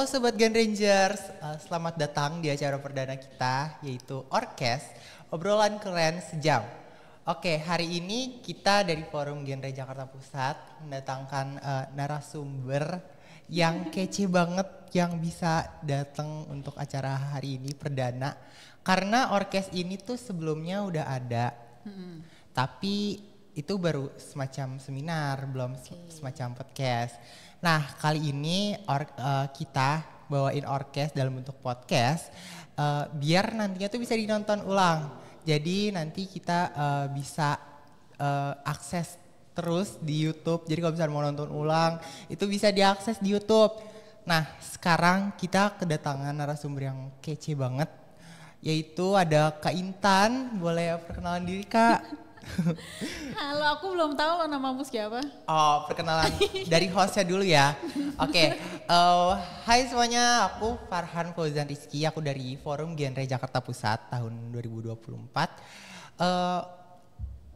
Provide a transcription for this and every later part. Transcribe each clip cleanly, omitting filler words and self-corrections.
Sobat Gen Rangers, selamat datang di acara perdana kita yaitu Orkes, obrolan keren sejam. Oke, hari ini kita dari Forum Genre Jakarta Pusat mendatangkan narasumber yang kece banget yang bisa datang untuk acara hari ini perdana. Karena Orkes ini tuh sebelumnya udah ada, tapi itu baru semacam seminar, belum semacam podcast. Nah, kali ini kita bawain Orkes dalam bentuk podcast biar nantinya tuh bisa dinonton ulang. Jadi nanti kita bisa akses terus di YouTube. Jadi kalau misalnya mau nonton ulang itu bisa diakses di YouTube. Nah, sekarang kita kedatangan narasumber yang kece banget, yaitu ada Kak Intan. Boleh perkenalan diri, Kak? Halo, aku belum tahu lo namamu siapa. Oh, perkenalan dari hostnya dulu ya. Oke, hai semuanya, aku Farhan Fauzan Rizky, aku dari Forum Genre Jakarta Pusat tahun 2024.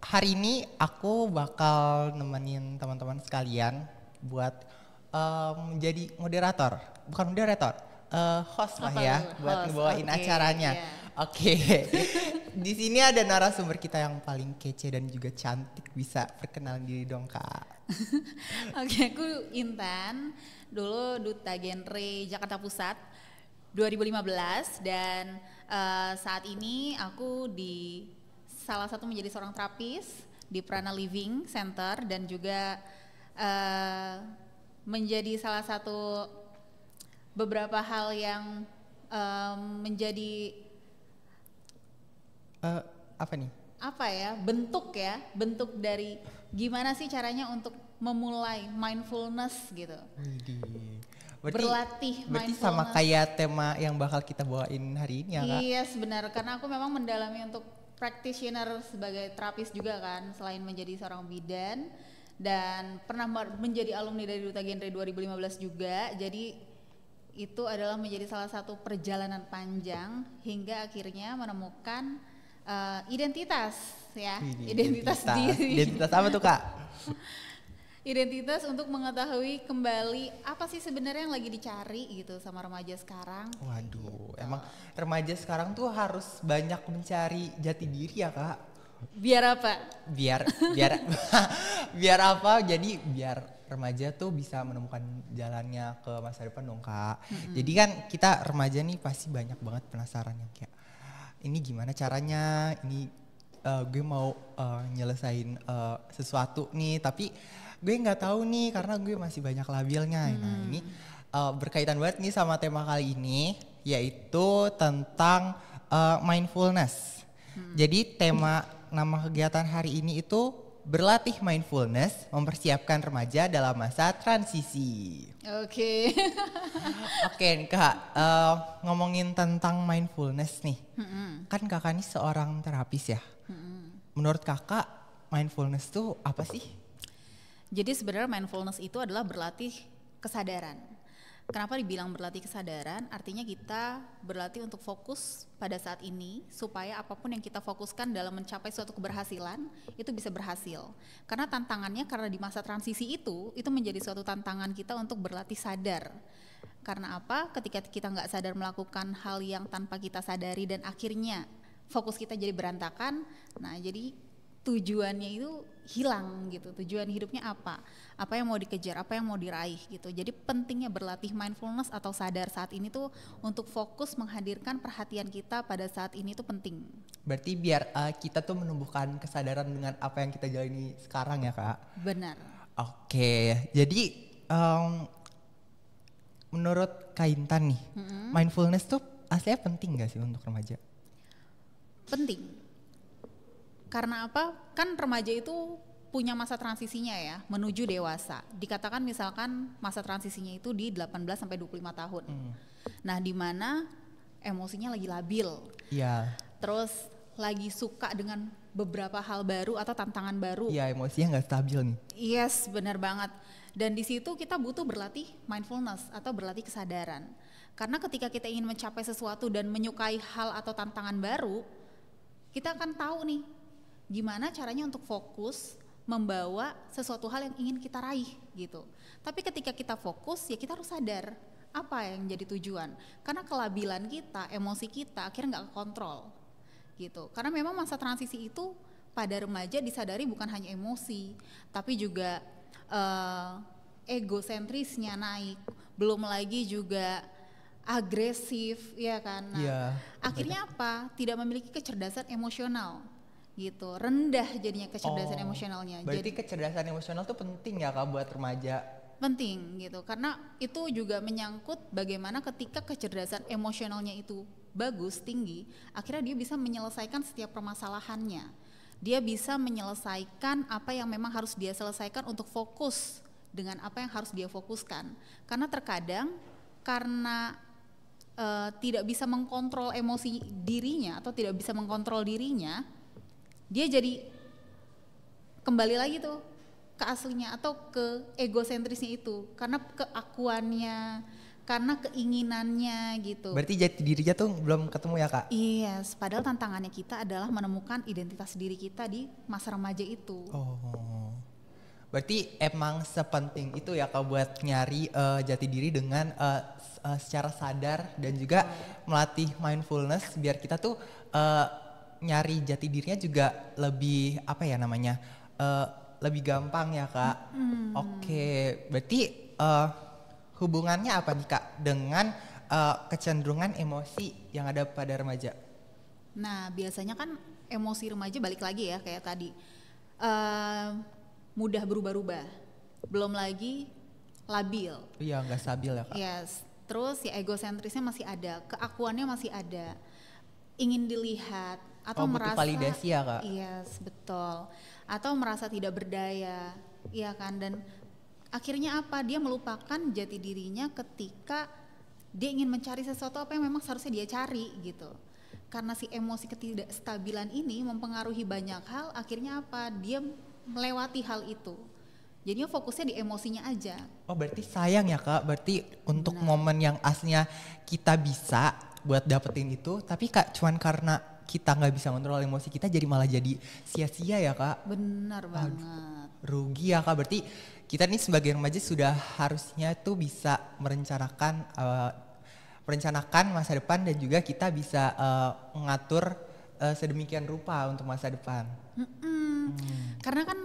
Hari ini aku bakal nemenin teman-teman sekalian buat menjadi moderator, bukan moderator, host lah ya, buat ngebawain acaranya. Yeah. Oke, di sini ada narasumber kita yang paling kece dan juga cantik. Bisa perkenalan diri dong, Kak. Oke, aku Intan, dulu Duta Genre Jakarta Pusat 2015 dan saat ini aku di salah satu menjadi seorang terapis di Prana Living Center dan juga menjadi salah satu beberapa hal yang menjadi Apa nih? apa ya, bentuk dari gimana sih caranya untuk memulai mindfulness gitu. Berlatih berarti mindfulness. sama kayak tema yang bakal kita bawain hari ini ya, Kak? Iya, sebenarnya karena aku memang mendalami untuk practitioner sebagai terapis juga kan, selain menjadi seorang bidan dan pernah menjadi alumni dari Duta Genre 2015 juga. Jadi itu adalah menjadi salah satu perjalanan panjang hingga akhirnya menemukan identitas ya, identitas diri. Identitas apa tuh, Kak? Identitas untuk mengetahui kembali apa sih sebenarnya yang lagi dicari gitu sama remaja sekarang. Waduh, emang remaja sekarang tuh harus banyak mencari jati diri ya, Kak? Biar apa? Biar biar apa? Jadi biar remaja tuh bisa menemukan jalannya ke masa depan dong, Kak. Jadi kan kita remaja nih pasti banyak banget penasaran yang kayak ini gimana caranya, ini gue mau nyelesain sesuatu nih, tapi gue nggak tahu nih karena gue masih banyak labilnya. Nah ini berkaitan banget nih sama tema kali ini, yaitu tentang mindfulness. Jadi nama kegiatan hari ini itu berlatih mindfulness, mempersiapkan remaja dalam masa transisi. Oke. Oke nih Kak, ngomongin tentang mindfulness nih. Kan Kakak ini seorang terapis ya. Menurut Kakak mindfulness tuh apa sih? Jadi sebenarnya mindfulness itu adalah berlatih kesadaran. Kenapa dibilang berlatih kesadaran? Artinya kita berlatih untuk fokus pada saat ini supaya apapun yang kita fokuskan dalam mencapai suatu keberhasilan itu bisa berhasil. Karena tantangannya karena di masa transisi itu menjadi suatu tantangan kita untuk berlatih sadar. Karena apa? Ketika kita nggak sadar melakukan hal yang tanpa kita sadari dan akhirnya fokus kita jadi berantakan, nah jadi tujuannya itu hilang gitu. Tujuan hidupnya apa yang mau dikejar, apa yang mau diraih gitu. Jadi pentingnya berlatih mindfulness atau sadar saat ini tuh untuk fokus menghadirkan perhatian kita pada saat ini tuh penting. Berarti biar kita tuh menumbuhkan kesadaran dengan apa yang kita jalani sekarang ya, Kak? Benar. Oke, jadi menurut Kak Intan nih, mindfulness tuh aslinya penting gak sih untuk remaja? Penting. Karena apa? Kan remaja itu punya masa transisinya ya, menuju dewasa. Dikatakan misalkan masa transisinya itu di 18 sampai 25 tahun. Nah, di mana emosinya lagi labil. Iya. Terus lagi suka dengan beberapa hal baru atau tantangan baru. Iya, emosinya nggak stabil nih. Yes, benar banget. Dan di situ kita butuh berlatih mindfulness atau berlatih kesadaran. Karena ketika kita ingin mencapai sesuatu dan menyukai hal atau tantangan baru, kita akan tahu nih gimana caranya untuk fokus membawa sesuatu hal yang ingin kita raih gitu. Tapi ketika kita fokus ya kita harus sadar apa yang jadi tujuan? Karena kelabilan kita, emosi kita akhirnya nggak kontrol gitu. Karena memang masa transisi itu pada remaja disadari bukan hanya emosi, tapi juga egosentrisnya naik, belum lagi juga agresif, ya kan. Nah, Iya, akhirnya apa? Tidak memiliki kecerdasan emosional gitu, rendah jadinya kecerdasan Oh, emosionalnya. berarti Jadi kecerdasan emosional tuh penting ya Kak buat remaja. penting gitu, karena itu juga menyangkut bagaimana ketika kecerdasan emosionalnya itu bagus, tinggi, akhirnya dia bisa menyelesaikan setiap permasalahannya. Dia bisa menyelesaikan apa yang memang harus dia selesaikan untuk fokus dengan apa yang harus dia fokuskan. Karena terkadang karena tidak bisa mengkontrol emosi dirinya atau tidak bisa mengkontrol dirinya, dia jadi kembali lagi tuh ke aslinya atau ke egosentrisnya itu, karena keakuannya, karena keinginannya gitu. Berarti jati dirinya tuh belum ketemu ya Kak? Iya, padahal tantangannya kita adalah menemukan identitas diri kita di masa remaja itu. Oh, berarti emang sepenting itu ya Kak buat nyari jati diri dengan secara sadar dan juga melatih mindfulness biar kita tuh nyari jati dirinya juga lebih apa ya namanya lebih gampang ya Kak. Oke, berarti hubungannya apa nih Kak dengan kecenderungan emosi yang ada pada remaja? Nah, biasanya kan emosi remaja balik lagi ya kayak tadi. Mudah berubah-ubah. Belum lagi labil. Iya, nggak stabil ya Kak. Yes. Terus ya egosentrisnya masih ada, keakuannya masih ada. Ingin dilihat atau butuh merasa validasi ya Kak? Yes, betul. Atau merasa tidak berdaya, iya kan? Dan akhirnya apa? Dia melupakan jati dirinya ketika dia ingin mencari sesuatu apa yang memang seharusnya dia cari gitu. Karena si emosi ketidakstabilan ini mempengaruhi banyak hal, akhirnya apa? Dia melewati hal itu. Jadinya fokusnya di emosinya aja. Oh berarti sayang ya Kak, berarti untuk momen yang aslinya kita bisa buat dapetin itu, tapi Kak cuman karena kita nggak bisa kontrol emosi kita jadi malah jadi sia-sia ya Kak. Benar banget. Rugi ya Kak, berarti kita nih sebagai remaja sudah harusnya tuh bisa merencanakan masa depan dan juga kita bisa mengatur sedemikian rupa untuk masa depan. Karena kan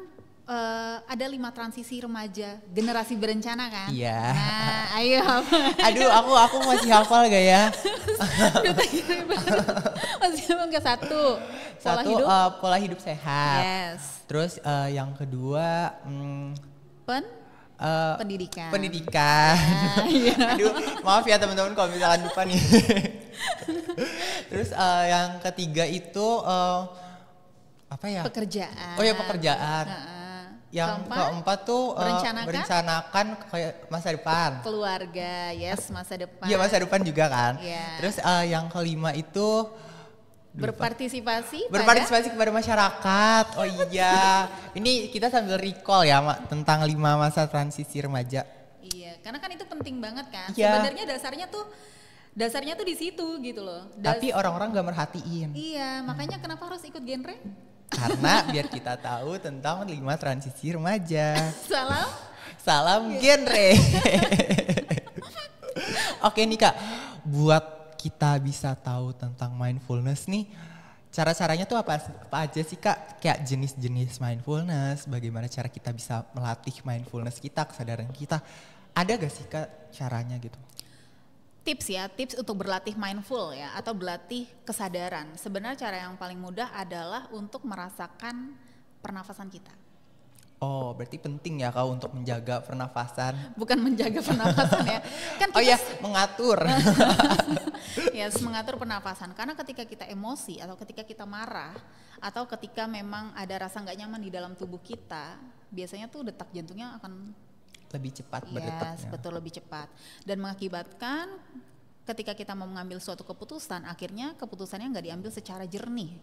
ada 5 transisi remaja, generasi berencana kan? Iya. Nah, ayo. Aduh, aku masih hafal gak ya? Masih ke satu. Pola Satu, hidup. pola hidup sehat. Yes. Terus yang kedua Pendidikan. pendidikan. Nah, iya. Aduh, maaf ya teman-teman kalau misalkan lupa nih. Terus yang ketiga itu apa ya? Pekerjaan. Oh ya pekerjaan. Yang keempat tuh merencanakan kayak masa depan. Keluarga, yes, masa depan. Iya masa depan juga kan. Iya. Terus yang kelima itu Berpartisipasi kepada masyarakat. Oh iya. Ini kita sambil recall ya tentang 5 masa transisi remaja. Iya, karena kan itu penting banget kan. Iya. Sebenarnya dasarnya tuh di situ gitu loh. Tapi orang-orang gak merhatiin. Iya, makanya kenapa harus ikut genre? Karena biar kita tahu tentang 5 transisi remaja. Salam genre. Oke nih Kak, buat kita bisa tahu tentang mindfulness nih, cara-caranya tuh apa aja sih Kak? Kayak jenis-jenis mindfulness, bagaimana cara kita bisa melatih mindfulness kita, kesadaran kita. Ada gak sih Kak caranya gitu? Tips untuk berlatih mindful ya atau berlatih kesadaran. Sebenarnya cara yang paling mudah adalah untuk merasakan pernafasan kita. Oh, berarti penting ya Kak untuk menjaga pernafasan. Bukan menjaga pernafasan ya. Kan kita mengatur. mengatur pernafasan. Karena ketika kita emosi atau ketika kita marah atau ketika memang ada rasa nggak nyaman di dalam tubuh kita, biasanya tuh detak jantungnya akan lebih cepat berdetaknya. Yes, betul, lebih cepat. Dan mengakibatkan ketika kita mau mengambil suatu keputusan, akhirnya keputusannya nggak diambil secara jernih,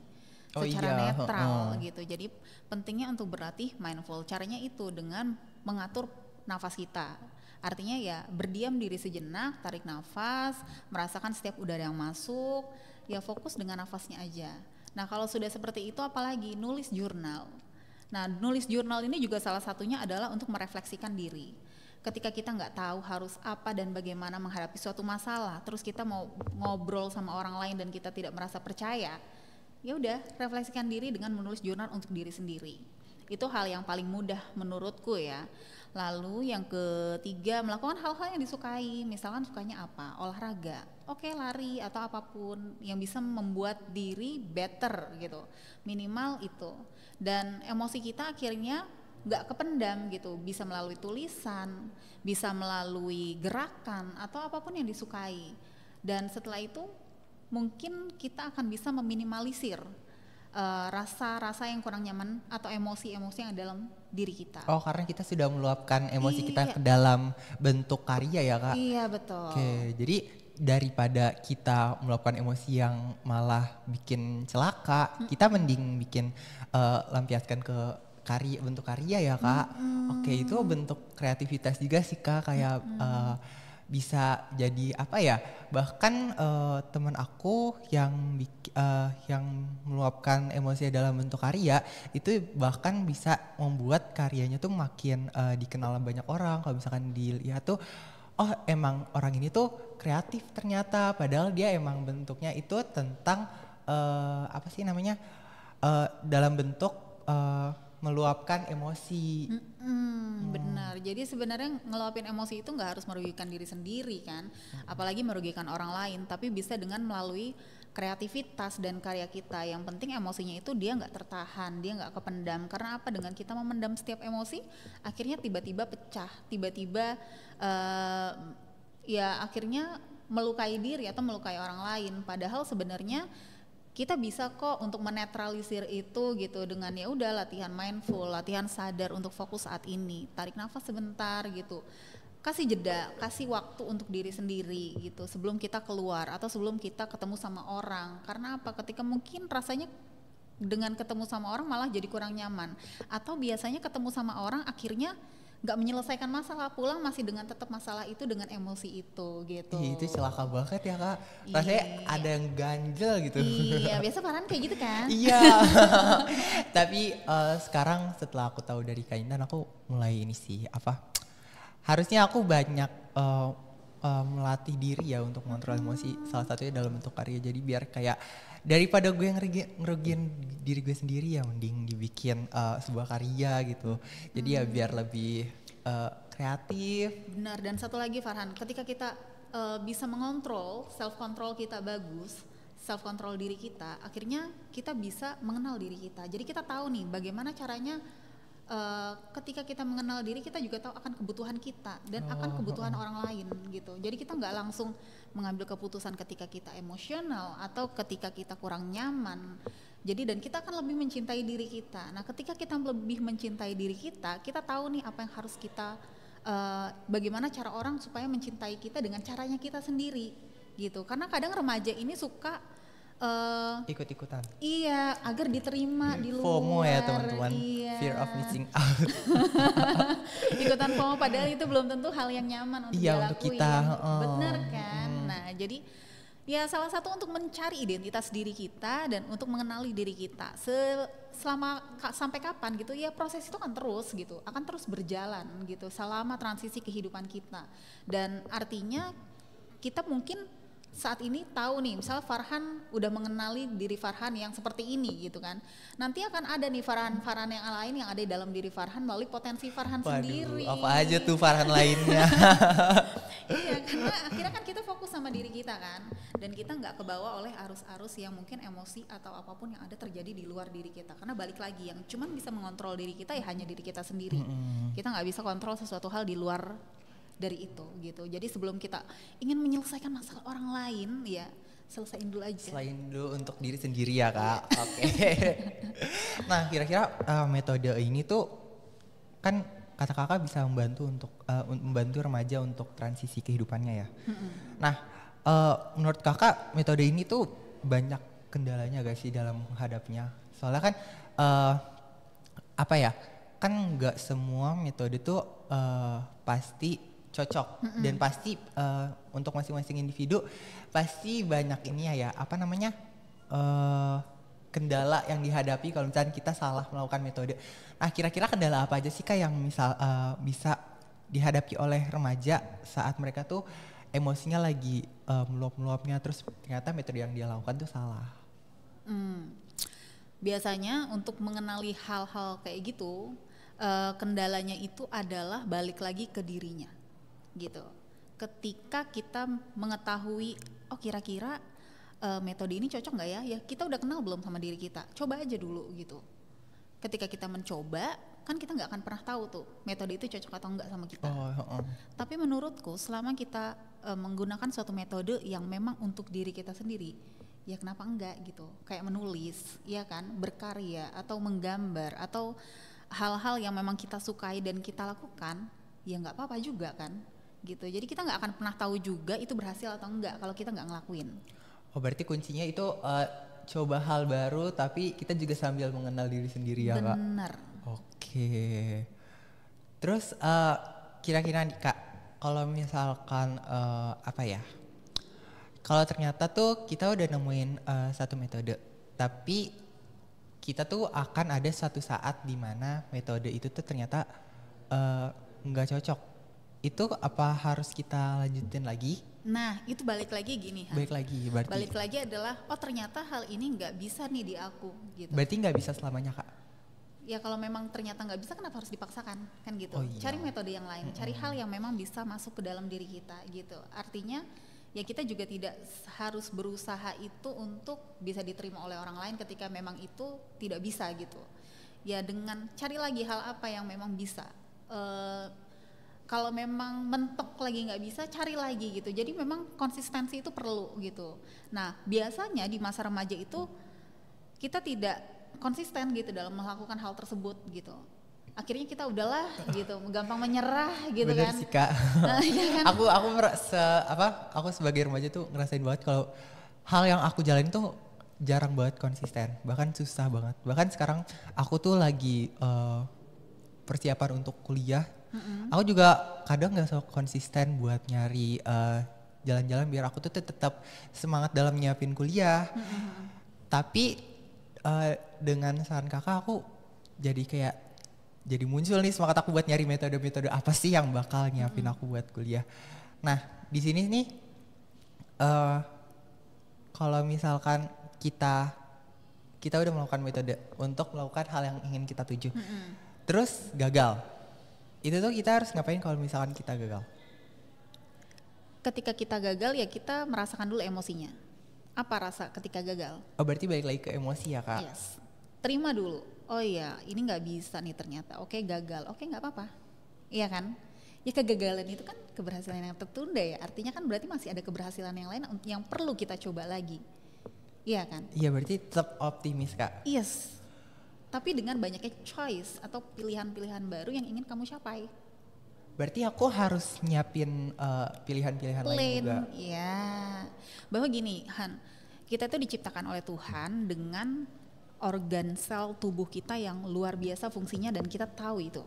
secara netral gitu. Jadi pentingnya untuk berlatih mindful. Caranya itu dengan mengatur nafas kita. Artinya ya berdiam diri sejenak, tarik nafas, merasakan setiap udara yang masuk, ya fokus dengan nafasnya aja. Nah kalau sudah seperti itu apalagi nulis jurnal. Nah, nulis jurnal ini juga salah satunya adalah untuk merefleksikan diri. ketika kita nggak tahu harus apa dan bagaimana menghadapi suatu masalah, terus kita mau ngobrol sama orang lain dan kita tidak merasa percaya, ya udah refleksikan diri dengan menulis jurnal untuk diri sendiri. Itu hal yang paling mudah menurutku ya. Lalu yang ketiga, melakukan hal-hal yang disukai. Misalkan sukanya apa? Olahraga. Oke, lari atau apapun yang bisa membuat diri better gitu. Minimal itu. Dan emosi kita akhirnya nggak kependam gitu, bisa melalui tulisan, bisa melalui gerakan atau apapun yang disukai. Dan setelah itu mungkin kita akan bisa meminimalisir rasa-rasa yang kurang nyaman atau emosi-emosi yang ada dalam diri kita. Oh, karena kita sudah meluapkan emosi kita ke dalam bentuk karya ya Kak? Iya betul. Oke, jadi daripada kita meluapkan emosi yang malah bikin celaka, kita mending bikin lampiaskan ke bentuk karya ya Kak. Oke, itu bentuk kreativitas juga sih Kak, kayak bisa jadi apa ya, bahkan teman aku yang meluapkan emosi dalam bentuk karya itu bahkan bisa membuat karyanya tuh makin dikenal banyak orang. Kalau misalkan dilihat tuh, oh emang orang ini tuh kreatif ternyata, padahal dia emang bentuknya itu tentang apa sih namanya, dalam bentuk meluapkan emosi. Benar. Jadi sebenarnya ngeluapin emosi itu nggak harus merugikan diri sendiri kan, apalagi merugikan orang lain, tapi bisa dengan melalui kreativitas dan karya kita. Yang penting emosinya itu dia nggak tertahan, dia nggak kependam. Karena apa? Dengan kita memendam setiap emosi, akhirnya tiba-tiba pecah, tiba-tiba ya akhirnya melukai diri atau melukai orang lain. Padahal sebenarnya kita bisa kok untuk menetralisir itu gitu dengan ya udah latihan mindful, latihan sadar untuk fokus saat ini, tarik nafas sebentar gitu, kasih jeda, kasih waktu untuk diri sendiri gitu sebelum kita keluar atau sebelum kita ketemu sama orang. Karena apa? Ketika mungkin rasanya dengan ketemu sama orang malah jadi kurang nyaman, atau biasanya ketemu sama orang akhirnya nggak menyelesaikan masalah, pulang masih dengan tetap masalah itu dengan emosi itu gitu. Itu celaka banget ya Kak, rasanya ada yang ganjel gitu. Iya, biasa Farhan kayak gitu kan. Iya. Tapi sekarang setelah aku tahu dari Kak Intan, aku mulai ini sih, apa, harusnya aku banyak melatih diri ya untuk mengontrol emosi, salah satunya dalam bentuk karya. Jadi biar kayak daripada gue yang ngerugiin diri gue sendiri, ya mending dibikin sebuah karya gitu. Jadi ya biar lebih kreatif. Benar. Dan satu lagi Farhan, ketika kita bisa mengontrol, self control kita bagus, self control diri kita, akhirnya kita bisa mengenal diri kita. Jadi kita tahu nih bagaimana caranya. Ketika kita mengenal diri, kita juga tahu akan kebutuhan kita dan akan kebutuhan orang lain gitu. Jadi kita nggak langsung mengambil keputusan ketika kita emosional atau ketika kita kurang nyaman. Jadi dan kita akan lebih mencintai diri kita. Nah, ketika kita lebih mencintai diri kita, kita tahu nih apa yang harus kita bagaimana cara orang supaya mencintai kita dengan caranya kita sendiri gitu. Karena kadang remaja ini suka ikut-ikutan. Iya, agar diterima di luar. FOMO ya teman-teman, iya. Fear of missing out. Ikutan FOMO padahal itu belum tentu hal yang nyaman untuk dilakuin. Untuk kita. Bener kan? Nah, jadi ya salah satu untuk mencari identitas diri kita dan untuk mengenali diri kita. Sampai kapan gitu ya, proses itu kan terus gitu, akan terus berjalan gitu selama transisi kehidupan kita. Dan artinya kita mungkin saat ini tahu nih, misal Farhan udah mengenali diri Farhan yang seperti ini gitu kan. Nanti akan ada nih Farhan yang lain yang ada di dalam diri Farhan melalui potensi Farhan sendiri. Apa aja tuh Farhan lainnya? Iya, karena akhirnya kan kita fokus sama diri kita kan, dan kita nggak kebawa oleh arus-arus yang mungkin emosi atau apapun yang ada terjadi di luar diri kita. Karena balik lagi, yang cuman bisa mengontrol diri kita ya hanya diri kita sendiri. Kita nggak bisa kontrol sesuatu hal di luar dari itu gitu. Jadi sebelum kita ingin menyelesaikan masalah orang lain, ya selesaiin dulu aja. Selain dulu untuk diri sendiri ya Kak. Oke. Nah, kira-kira metode ini tuh kan kata Kakak bisa membantu untuk membantu remaja untuk transisi kehidupannya ya. Nah, menurut Kakak metode ini tuh banyak kendalanya gak sih dalam menghadapinya? Soalnya kan apa ya? Kan nggak semua metode tuh pasti cocok dan pasti untuk masing-masing individu pasti banyak ini ya apa namanya kendala yang dihadapi kalau misalnya kita salah melakukan metode. Nah, kira-kira kendala apa aja sih Kak yang misal bisa dihadapi oleh remaja saat mereka tuh emosinya lagi meluap-meluapnya, terus ternyata metode yang dia lakukan tuh salah? Biasanya untuk mengenali hal-hal kayak gitu, kendalanya itu adalah balik lagi ke dirinya, gitu. Ketika kita mengetahui, oh kira-kira metode ini cocok nggak ya? Ya kita udah kenal belum sama diri kita? Coba aja dulu gitu. Ketika kita mencoba, kan kita nggak akan pernah tahu tuh metode itu cocok atau enggak sama kita. Tapi menurutku selama kita menggunakan suatu metode yang memang untuk diri kita sendiri, ya kenapa enggak gitu. Kayak menulis, ya kan, berkarya atau menggambar atau hal-hal yang memang kita sukai dan kita lakukan, ya nggak apa-apa juga kan, gitu. Jadi kita nggak akan pernah tahu juga itu berhasil atau enggak kalau kita nggak ngelakuin. Oh berarti kuncinya itu coba hal baru tapi kita juga sambil mengenal diri sendiri ya Kak? Bener. Oke. Terus kira-kira nih Kak, kalau misalkan apa ya? Kalau ternyata tuh kita udah nemuin satu metode, tapi kita tuh akan ada suatu saat di mana metode itu tuh ternyata nggak cocok. Itu apa harus kita lanjutin lagi? Nah itu balik lagi gini Han. Berarti. Balik lagi adalah, oh ternyata hal ini nggak bisa nih di aku gitu. Berarti nggak bisa selamanya Kak? Ya kalau memang ternyata nggak bisa, kenapa harus dipaksakan kan gitu. Oh, iya. Cari metode yang lain, cari hal yang memang bisa masuk ke dalam diri kita gitu. Artinya ya kita juga tidak harus berusaha itu untuk bisa diterima oleh orang lain ketika memang itu tidak bisa gitu. Ya dengan cari lagi hal apa yang memang bisa. Kalau memang mentok lagi nggak bisa, cari lagi gitu. Jadi memang konsistensi itu perlu gitu. Nah biasanya di masa remaja itu kita tidak konsisten gitu dalam melakukan hal tersebut gitu. Akhirnya kita udahlah gitu, gampang menyerah gitu. Bener kan. Sih Kak. Ya kan? Aku sebagai remaja tuh ngerasain banget kalau hal yang aku jalanin tuh jarang banget konsisten, bahkan susah banget. Bahkan sekarang aku tuh lagi persiapan untuk kuliah. Aku juga kadang nggak so konsisten buat nyari jalan-jalan biar aku tuh tetap semangat dalam nyiapin kuliah. Tapi dengan saran kakak aku jadi muncul nih semangat aku buat nyari metode-metode apa sih yang bakal nyiapin aku buat kuliah. Nah di sini nih kalau misalkan kita udah melakukan metode untuk melakukan hal yang ingin kita tuju, terus gagal, itu tuh kita harus ngapain kalau misalkan kita gagal? Ketika kita gagal ya kita merasakan dulu emosinya. Apa rasa ketika gagal? Oh berarti balik lagi ke emosi ya Kak? Yes. Terima dulu. Oh iya, ini nggak bisa nih ternyata. Oke gagal. Oke nggak apa-apa. Iya kan? Ya kegagalan itu kan keberhasilan yang tertunda ya. Artinya kan berarti masih ada keberhasilan yang lain yang perlu kita coba lagi. Iya kan? Iya berarti tetap optimis Kak? Yes. Tapi dengan banyaknya choice atau pilihan-pilihan baru yang ingin kamu capai. Berarti aku harus nyiapin pilihan-pilihan lain juga. Ya, bahwa gini Han, kita itu diciptakan oleh Tuhan dengan organ sel tubuh kita yang luar biasa fungsinya dan kita tahu itu.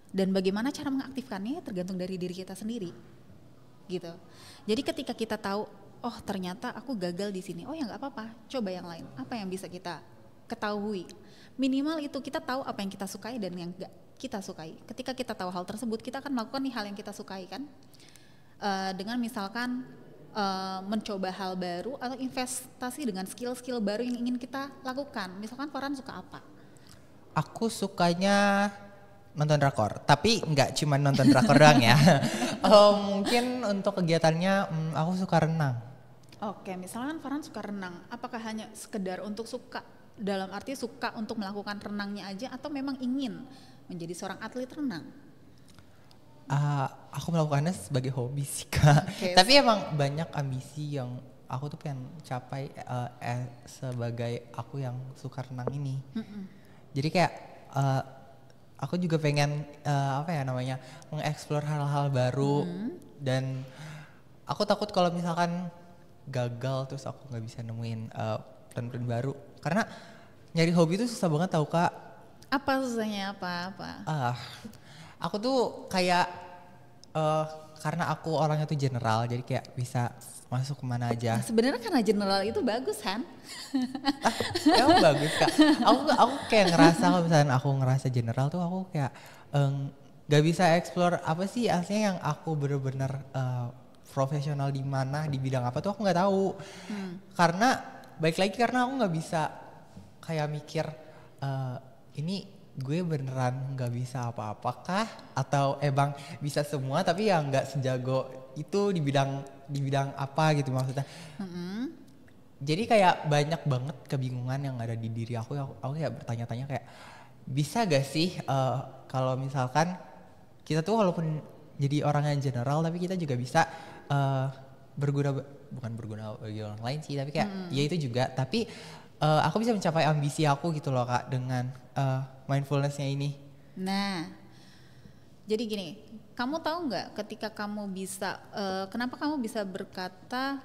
Dan bagaimana cara mengaktifkannya tergantung dari diri kita sendiri, gitu. Jadi ketika kita tahu, oh ternyata aku gagal di sini, oh ya nggak apa-apa, coba yang lain. Apa yang bisa kita ketahui? Minimal itu kita tahu apa yang kita sukai dan yang enggak kita sukai. Ketika kita tahu hal tersebut, kita akan melakukan nih hal yang kita sukai kan. Dengan misalkan mencoba hal baru atau investasi dengan skill-skill baru yang ingin kita lakukan. Misalkan Farhan suka apa? Aku sukanya nonton drakor, tapi nggak cuma nonton drakor doang ya. Mungkin untuk kegiatannya aku suka renang. Oke, misalkan Farhan suka renang, apakah hanya sekedar untuk suka, dalam arti suka untuk melakukan renangnya aja atau memang ingin menjadi seorang atlet renang? Aku melakukannya sebagai hobi sih Kak. Okay. Tapi emang banyak ambisi yang aku tuh pengen capai sebagai aku yang suka renang ini. Jadi kayak aku juga pengen mengeksplor hal-hal baru dan aku takut kalau misalkan gagal terus aku nggak bisa nemuin plan-plan baru karena nyari hobi itu susah banget tau Kak. Apa susahnya apa? Aku tuh kayak karena aku orangnya tuh general jadi kayak bisa masuk kemana aja. Nah, sebenarnya karena general itu bagus kan? Emang bagus Kak. Aku kayak ngerasa kalau misalnya aku ngerasa general tuh aku kayak gak bisa explore apa sih aslinya yang aku bener-bener profesional di mana di bidang apa tuh aku nggak tahu. Karena baik lagi karena aku nggak bisa kayak mikir ini gue beneran nggak bisa apa-apakah atau emang bisa semua tapi ya nggak sejago itu di bidang apa gitu maksudnya. Jadi kayak banyak banget kebingungan yang ada di diri aku kayak bertanya-tanya kayak bisa gak sih kalau misalkan kita tuh walaupun jadi orang yang general tapi kita juga bisa bukan berguna bagi orang lain sih tapi kayak ya itu juga tapi aku bisa mencapai ambisi aku gitu loh Kak dengan mindfulness-nya ini. Nah, jadi gini, kamu tahu nggak ketika kamu bisa, kenapa kamu bisa berkata,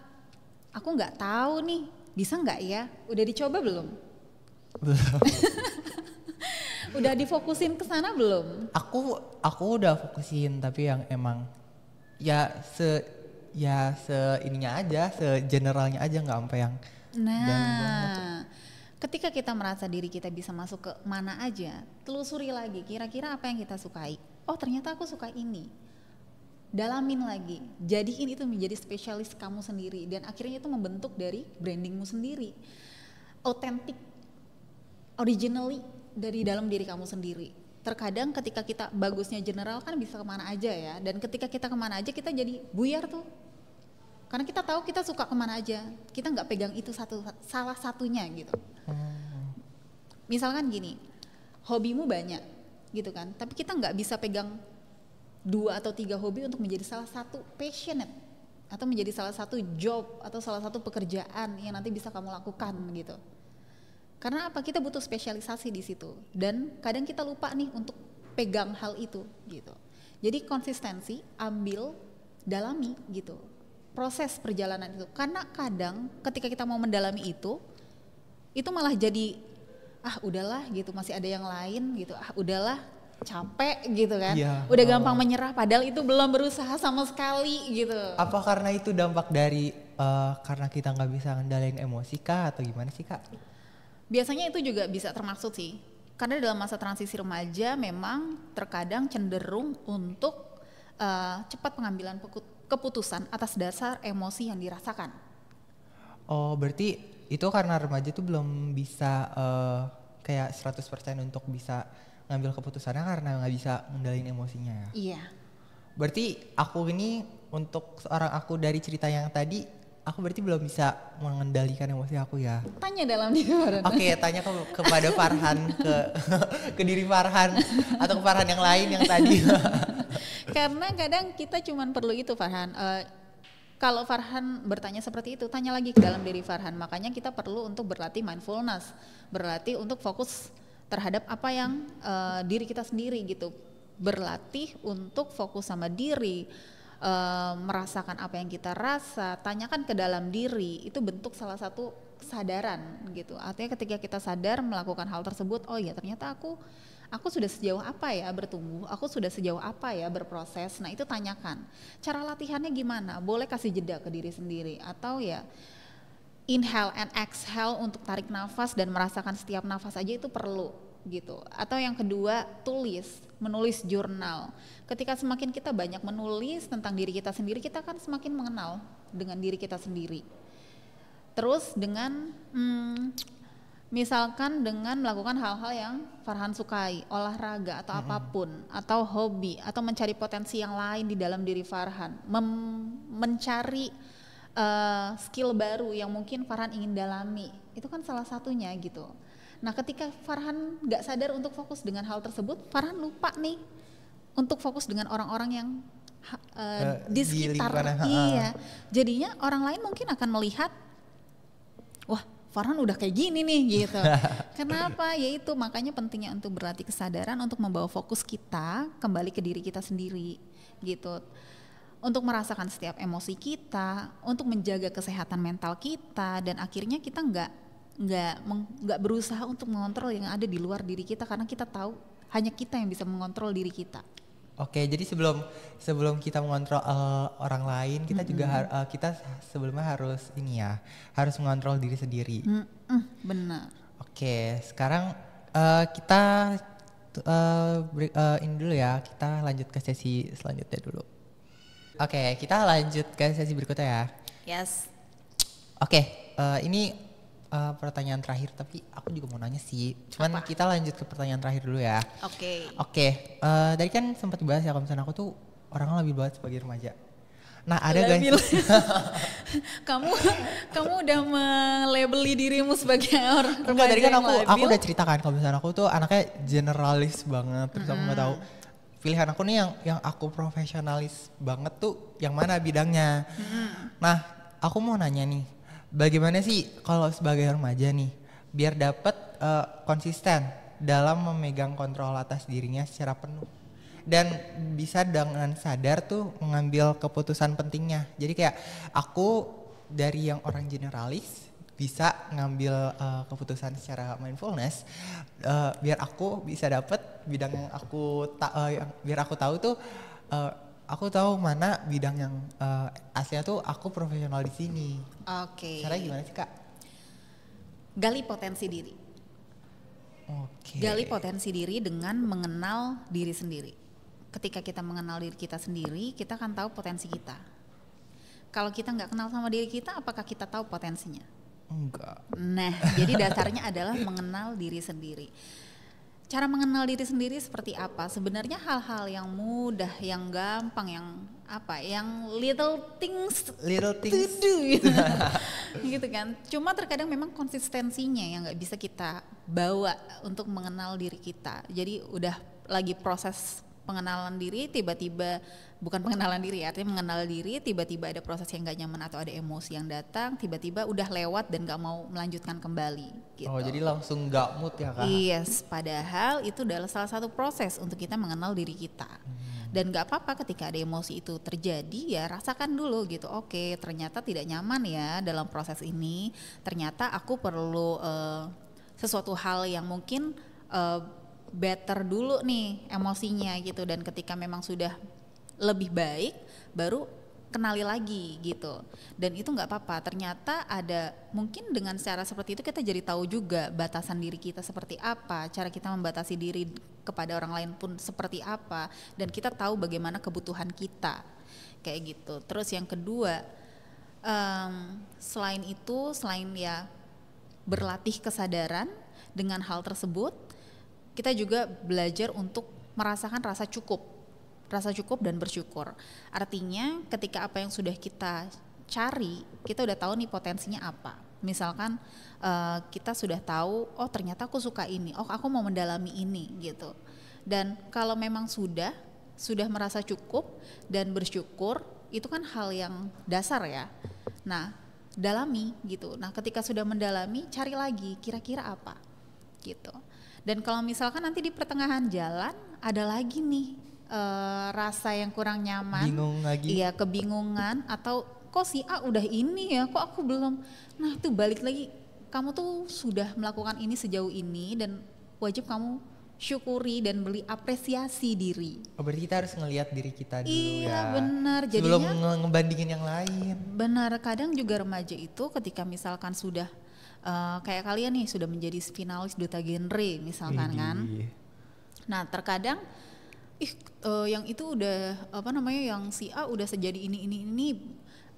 aku nggak tahu nih, bisa nggak ya? Udah dicoba belum? Belum. Udah difokusin ke sana belum? Aku udah fokusin tapi yang emang ya ininya aja, generalnya aja nggak sampai yang dalam banget. Ketika kita merasa diri kita bisa masuk ke mana aja, telusuri lagi kira-kira apa yang kita sukai. Oh ternyata aku suka ini. Dalamin lagi, jadiin itu menjadi spesialis kamu sendiri dan akhirnya itu membentuk dari brandingmu sendiri. Authentic, originally dari dalam diri kamu sendiri. Terkadang ketika kita bagusnya general kan bisa kemana aja ya, dan ketika kita kemana aja kita jadi buyar tuh. Karena kita tahu kita suka kemana aja, kita nggak pegang itu salah satunya gitu. Misalkan gini, hobimu banyak gitu kan, tapi kita nggak bisa pegang 2 atau 3 hobi untuk menjadi salah satu passionate atau menjadi salah satu job atau salah satu pekerjaan yang nanti bisa kamu lakukan gitu. Karena apa? Kita butuh spesialisasi di situ dan kadang kita lupa nih untuk pegang hal itu gitu. Jadi konsistensi, ambil, dalami gitu. Proses perjalanan itu. Karena kadang ketika kita mau mendalami itu malah jadi udahlah gitu, masih ada yang lain gitu. Udahlah, capek gitu kan. Iya, Udah gampang menyerah padahal itu belum berusaha sama sekali gitu. Apa karena itu dampak dari karena kita nggak bisa ngendalain emosi kah atau gimana sih Kak? Biasanya itu juga bisa termaksud sih. Karena dalam masa transisi remaja memang terkadang cenderung untuk cepat pengambilan keputusan atas dasar emosi yang dirasakan. Oh berarti itu karena remaja tuh belum bisa kayak 100% untuk bisa ngambil keputusannya karena nggak bisa ngendalin emosinya ya? Iya. Berarti aku ini untuk seorang aku dari cerita yang tadi, aku berarti belum bisa mengendalikan emosi aku ya? Tanya dalam diri Farhan. Oke, tanya kepada Farhan, ke diri Farhan atau ke Farhan yang lain yang tadi. Karena kadang kita cuman perlu itu Farhan. Kalau Farhan bertanya seperti itu, tanya lagi ke dalam diri Farhan. Makanya kita perlu untuk berlatih mindfulness, berlatih untuk fokus terhadap apa yang diri kita sendiri gitu. Berlatih untuk fokus sama diri, merasakan apa yang kita rasa, tanyakan ke dalam diri. Itu bentuk salah satu kesadaran gitu. Artinya ketika kita sadar melakukan hal tersebut, oh ya ternyata aku sudah sejauh apa ya bertumbuh, aku sudah sejauh apa ya berproses. Nah itu tanyakan, cara latihannya gimana, boleh kasih jeda ke diri sendiri atau ya inhale and exhale untuk tarik nafas dan merasakan setiap nafas aja itu perlu gitu. Atau yang kedua menulis jurnal. Ketika semakin kita banyak menulis tentang diri kita sendiri, kita kan semakin mengenal dengan diri kita sendiri. Terus dengan misalkan dengan melakukan hal-hal yang Farhan sukai, olahraga atau apapun, atau hobi, atau mencari potensi yang lain di dalam diri Farhan, mencari skill baru yang mungkin Farhan ingin dalami, itu kan salah satunya gitu. Nah ketika Farhan gak sadar untuk fokus dengan hal tersebut, Farhan lupa nih untuk fokus dengan orang-orang yang di sekitar. Iya, jadinya orang lain mungkin akan melihat, wah Farhan udah kayak gini nih gitu. Kenapa? Yaitu makanya pentingnya untuk berlatih kesadaran untuk membawa fokus kita kembali ke diri kita sendiri gitu. Untuk merasakan setiap emosi kita, untuk menjaga kesehatan mental kita, dan akhirnya kita nggak berusaha untuk mengontrol yang ada di luar diri kita karena kita tahu hanya kita yang bisa mengontrol diri kita. Oke, jadi sebelum kita mengontrol orang lain, kita juga kita sebelumnya harus mengontrol diri sendiri. Benar. Oke, sekarang kita ini dulu ya, kita lanjut ke sesi selanjutnya dulu. Oke, kita lanjut ke sesi berikutnya ya. Yes. Oke, ini pertanyaan terakhir, tapi aku juga mau nanya sih. Cuman kita lanjut ke pertanyaan terakhir dulu ya. Oke, tadi kan sempat dibahas ya kalau misalnya aku tuh orang lebih banget sebagai remaja. Nah ada guys. kamu udah melabeli dirimu sebagai orang remaja. Enggak, tadi kan yang aku udah ceritakan kalau misalnya aku tuh anaknya generalis banget. Terus aku nggak tahu pilihan aku nih yang aku profesionalis banget tuh yang mana bidangnya. Nah aku mau nanya nih, bagaimana sih kalau sebagai remaja nih biar dapat konsisten dalam memegang kontrol atas dirinya secara penuh dan bisa dengan sadar tuh mengambil keputusan pentingnya. Jadi kayak aku dari yang orang generalis bisa ngambil keputusan secara mindfulness, biar aku bisa dapat bidang yang biar aku tahu tuh aku tahu mana bidang yang aslinya tuh aku profesional di sini. Oke. Caranya gimana sih Kak? Gali potensi diri. Oke. Gali potensi diri dengan mengenal diri sendiri. Ketika kita mengenal diri kita sendiri, kita akan tahu potensi kita. Kalau kita nggak kenal sama diri kita, apakah kita tahu potensinya? Enggak. Nah, jadi dasarnya adalah mengenal diri sendiri. Cara mengenal diri sendiri seperti apa? Sebenarnya hal-hal yang mudah, yang gampang, yang little things to do gitu kan. Cuma terkadang memang konsistensinya yang nggak bisa kita bawa untuk mengenal diri kita. Jadi udah lagi proses pengenalan diri, tiba-tiba bukan pengenalan diri, artinya mengenal diri, tiba-tiba ada proses yang gak nyaman atau ada emosi yang datang, tiba-tiba udah lewat dan gak mau melanjutkan kembali gitu. Oh jadi langsung gak mood ya Kak? Yes, padahal itu adalah salah satu proses untuk kita mengenal diri kita. Dan gak apa-apa ketika ada emosi itu terjadi, ya rasakan dulu gitu. Oke, ternyata tidak nyaman ya dalam proses ini, ternyata aku perlu sesuatu hal yang mungkin better dulu nih emosinya gitu, dan ketika memang sudah lebih baik baru kenali lagi gitu. Dan itu nggak apa-apa, ternyata ada mungkin dengan cara seperti itu kita jadi tahu juga batasan diri kita seperti apa, cara kita membatasi diri kepada orang lain pun seperti apa, dan kita tahu bagaimana kebutuhan kita kayak gitu. Terus yang kedua, selain ya berlatih kesadaran dengan hal tersebut, kita juga belajar untuk merasakan rasa cukup dan bersyukur. Artinya ketika apa yang sudah kita cari, kita udah tahu nih potensinya apa. Misalkan kita sudah tahu, oh ternyata aku suka ini, oh aku mau mendalami ini gitu. Dan kalau memang sudah merasa cukup dan bersyukur, itu kan hal yang dasar ya. Nah, dalami gitu. Nah, ketika sudah mendalami, cari lagi kira-kira apa gitu. Dan kalau misalkan nanti di pertengahan jalan ada lagi nih rasa yang kurang nyaman, bingung lagi, iya kebingungan, atau kok si A udah ini ya, kok aku belum. Nah itu balik lagi, kamu tuh sudah melakukan ini sejauh ini dan wajib kamu syukuri dan beri apresiasi diri. Oh, berarti kita harus ngelihat diri kita dulu ya. Iya benar. Sebelum ngebandingin yang lain. Benar, kadang juga remaja itu ketika misalkan sudah kayak kalian nih sudah menjadi finalis duta genre misalkan kan. Nah terkadang yang itu udah yang si A udah sejadi ini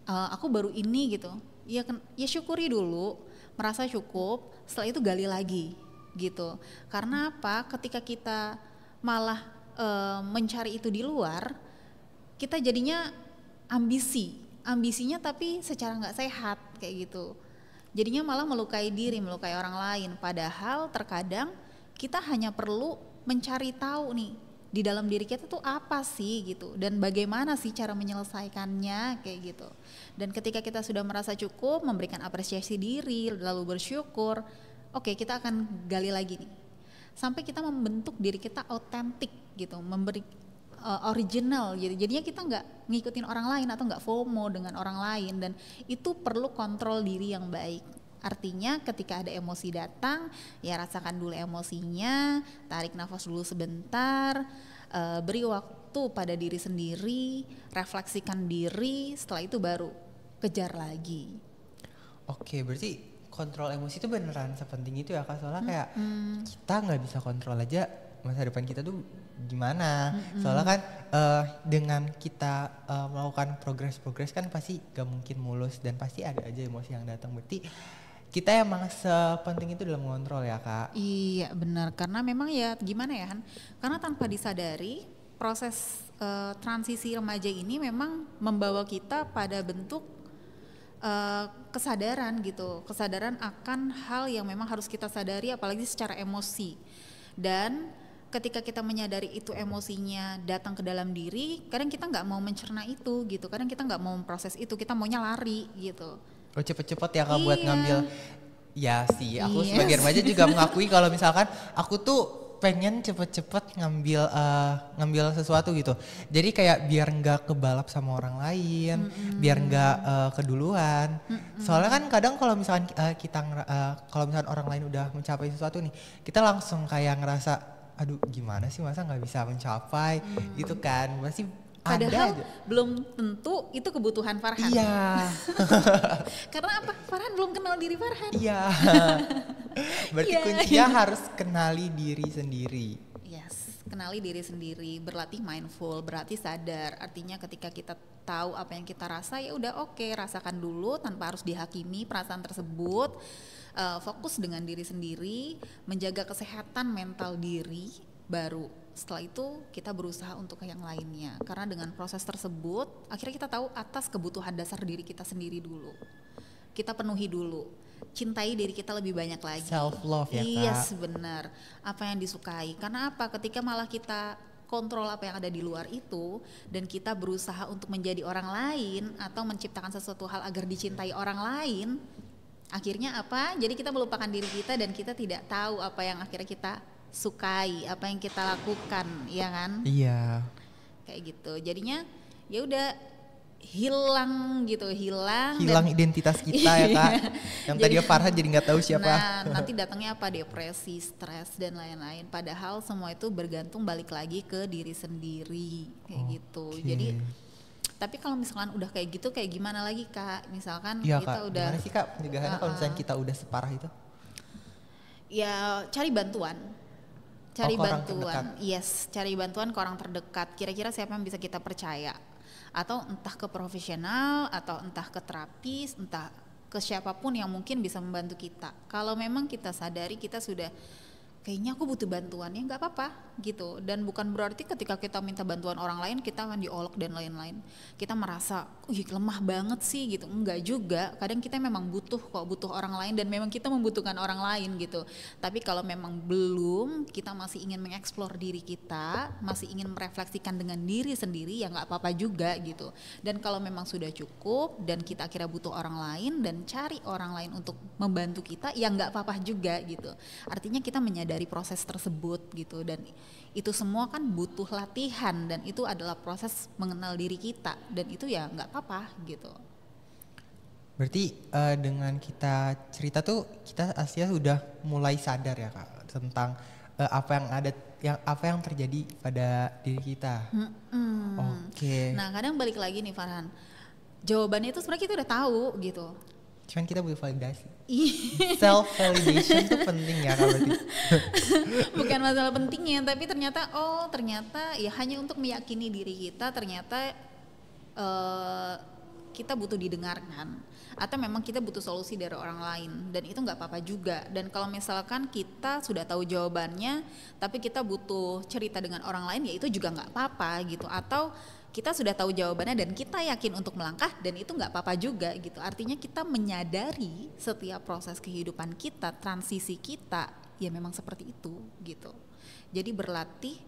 aku baru ini gitu. Ya syukuri dulu, merasa cukup, setelah itu gali lagi gitu. Karena apa? Ketika kita malah mencari itu di luar, kita jadinya ambisinya tapi secara nggak sehat kayak gitu. Jadinya malah melukai diri, melukai orang lain. Padahal terkadang kita hanya perlu mencari tahu nih di dalam diri kita tuh apa sih gitu, dan bagaimana sih cara menyelesaikannya kayak gitu. Dan ketika kita sudah merasa cukup, memberikan apresiasi diri, lalu bersyukur, oke, kita akan gali lagi nih sampai kita membentuk diri kita autentik gitu, memberi original gitu. Jadinya kita nggak ngikutin orang lain atau nggak FOMO dengan orang lain, dan itu perlu kontrol diri yang baik. Artinya ketika ada emosi datang, ya rasakan dulu emosinya, tarik nafas dulu sebentar, beri waktu pada diri sendiri, refleksikan diri, setelah itu baru kejar lagi. Oke, berarti kontrol emosi itu beneran sepenting itu ya Kak, soalnya kayak kita nggak bisa kontrol aja masa depan kita tuh gimana. Soalnya kan dengan kita melakukan progres kan pasti gak mungkin mulus dan pasti ada aja emosi yang datang. Berarti kita emang sepenting itu dalam mengontrol ya Kak. Iya benar, karena memang ya gimana ya Han, karena tanpa disadari proses transisi remaja ini memang membawa kita pada bentuk kesadaran gitu, kesadaran akan hal yang memang harus kita sadari apalagi secara emosi. Dan ketika kita menyadari itu emosinya datang ke dalam diri, kadang kita nggak mau mencerna itu gitu, kadang kita nggak mau memproses itu, kita maunya lari gitu. Oh cepet-cepet ya Kak buat ngambil. Ya sih, aku Yes. sebagai remaja juga mengakui kalau misalkan aku tuh pengen cepet-cepet ngambil sesuatu gitu. Jadi kayak biar nggak kebalap sama orang lain, biar nggak keduluan. Soalnya kan kadang kalau misalkan kalau misalkan orang lain udah mencapai sesuatu nih, kita langsung kayak ngerasa, aduh gimana sih masa nggak bisa mencapai gitu kan? Masih Padahal ada aja. belum tentu itu kebutuhan Farhan. Iya. Karena apa? Farhan belum kenal diri Farhan. Iya. Berarti Iya. kuncinya harus kenali diri sendiri. Yes, kenali diri sendiri, berlatih mindful, berarti sadar. Artinya ketika kita tahu apa yang kita rasa, ya udah oke, rasakan dulu tanpa harus dihakimi perasaan tersebut. Fokus dengan diri sendiri, menjaga kesehatan mental diri, baru setelah itu kita berusaha untuk yang lainnya. Karena dengan proses tersebut, akhirnya kita tahu atas kebutuhan dasar diri kita sendiri dulu. Kita penuhi dulu. Cintai diri kita lebih banyak lagi. Self love ya Kak. Yes, benar. Apa yang disukai. Karena apa? Ketika malah kita kontrol apa yang ada di luar itu dan kita berusaha untuk menjadi orang lain atau menciptakan sesuatu hal agar dicintai orang lain, akhirnya apa? Jadi kita melupakan diri kita dan kita tidak tahu apa yang akhirnya kita sukai, apa yang kita lakukan, ya kan? Iya. Kayak gitu. Jadinya ya udah hilang Hilang identitas kita ya Kak. Yang tadi Farhan jadi nggak tahu siapa. Nah, nanti datangnya apa? Depresi, stres dan lain-lain. Padahal semua itu bergantung balik lagi ke diri sendiri kayak gitu. Jadi tapi kalau misalkan udah kayak gitu kayak gimana lagi Kak? Misalkan Iya kita Kak, udah gimana sih Kak pencegahannya kalau misalnya kita udah separah itu? ya cari bantuan. Cari ke orang bantuan. Yes, cari bantuan ke orang terdekat. Kira-kira siapa yang bisa kita percaya? Atau entah ke profesional atau entah ke terapis, entah ke siapapun yang mungkin bisa membantu kita. Kalau memang kita sadari kita sudah kayaknya aku butuh bantuan, ya nggak apa-apa gitu. Dan bukan berarti ketika kita minta bantuan orang lain kita akan diolok dan lain-lain. Kita merasa, lemah banget sih gitu. Enggak juga. Kadang kita memang butuh orang lain dan memang kita membutuhkan orang lain gitu. Tapi kalau memang belum, kita masih ingin mengeksplor diri kita, masih ingin merefleksikan dengan diri sendiri, ya nggak apa-apa juga gitu. Dan kalau memang sudah cukup dan kita akhirnya butuh orang lain dan cari orang lain untuk membantu kita, ya nggak apa-apa juga gitu. Artinya kita menyadari dari proses tersebut gitu, dan itu semua kan butuh latihan dan itu adalah proses mengenal diri kita dan itu ya nggak apa-apa gitu. Berarti dengan kita cerita tuh kita aslinya sudah mulai sadar ya Kak tentang apa yang terjadi pada diri kita. Oke. Nah kadang balik lagi nih Farhan, jawabannya itu sebenarnya kita udah tahu gitu. Cuman kita butuh validasi. Self validation tuh penting ya Kak berarti. Bukan masalah pentingnya, tapi ternyata ya hanya untuk meyakini diri kita ternyata kita butuh didengarkan atau memang kita butuh solusi dari orang lain, dan itu nggak apa-apa juga. Dan kalau misalkan kita sudah tahu jawabannya tapi kita butuh cerita dengan orang lain, ya itu juga nggak apa-apa gitu. Atau kita sudah tahu jawabannya dan kita yakin untuk melangkah, dan itu nggak apa-apa juga gitu. Artinya kita menyadari setiap proses kehidupan kita, transisi kita ya memang seperti itu gitu. Jadi berlatih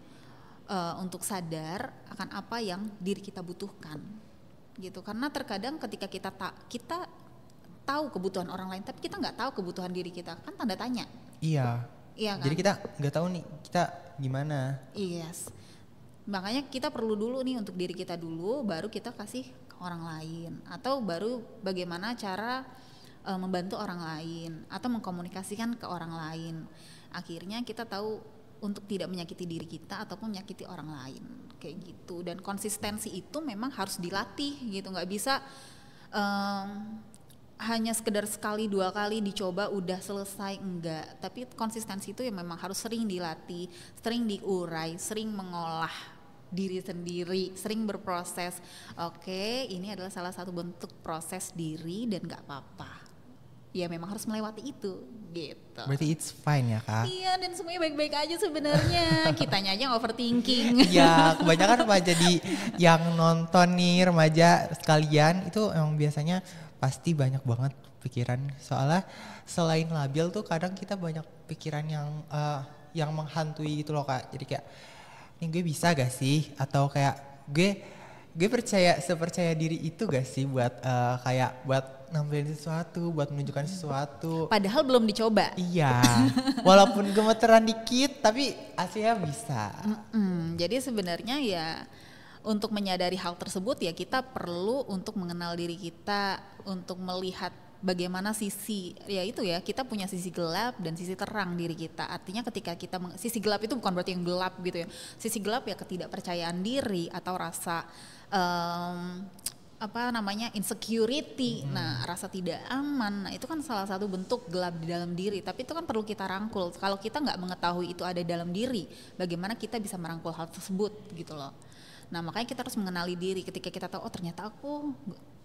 untuk sadar akan apa yang diri kita butuhkan gitu. Karena terkadang ketika kita tahu kebutuhan orang lain tapi kita nggak tahu kebutuhan diri kita, kan tanda tanya. Iya Iya kan? Jadi kita nggak tahu nih kita gimana. Yes. Makanya kita perlu dulu nih untuk diri kita dulu, baru kita kasih ke orang lain, atau baru bagaimana cara membantu orang lain atau mengkomunikasikan ke orang lain. Akhirnya kita tahu untuk tidak menyakiti diri kita ataupun menyakiti orang lain kayak gitu. Dan konsistensi itu memang harus dilatih gitu, nggak bisa hanya sekedar sekali 2 kali dicoba udah selesai, enggak. Tapi konsistensi itu ya memang harus sering dilatih, sering diurai, sering mengolah diri sendiri, sering berproses. Oke, ini adalah salah satu bentuk proses diri dan nggak apa-apa. Ya memang harus melewati itu gitu. Berarti it's fine ya Kak? Iya, dan semuanya baik-baik aja sebenarnya. Kitanya aja overthinking. Iya, kebanyakan remaja yang nonton nih, remaja sekalian itu emang biasanya pasti banyak banget pikiran. Soalnya selain labil tuh kadang kita banyak pikiran yang menghantui gitu loh Kak. Jadi kayak, ini gue bisa gak sih? Atau kayak gue sepercaya diri itu gak sih buat kayak buat nampilin sesuatu, buat menunjukkan sesuatu. Padahal belum dicoba. Iya, walaupun gemeteran dikit tapi hasilnya bisa. Jadi sebenarnya ya untuk menyadari hal tersebut ya kita perlu untuk mengenal diri kita, untuk melihat bagaimana sisi, ya itu ya, kita punya sisi gelap dan sisi terang diri kita. Artinya ketika kita sisi gelap itu bukan berarti yang gelap gitu ya. Sisi gelap ya ketidakpercayaan diri atau rasa insecurity. Nah, rasa tidak aman. Nah, itu kan salah satu bentuk gelap di dalam diri, tapi itu kan perlu kita rangkul. Kalau kita nggak mengetahui itu ada dalam diri, bagaimana kita bisa merangkul hal tersebut gitu loh. Nah, makanya kita harus mengenali diri. Ketika kita tahu, oh ternyata aku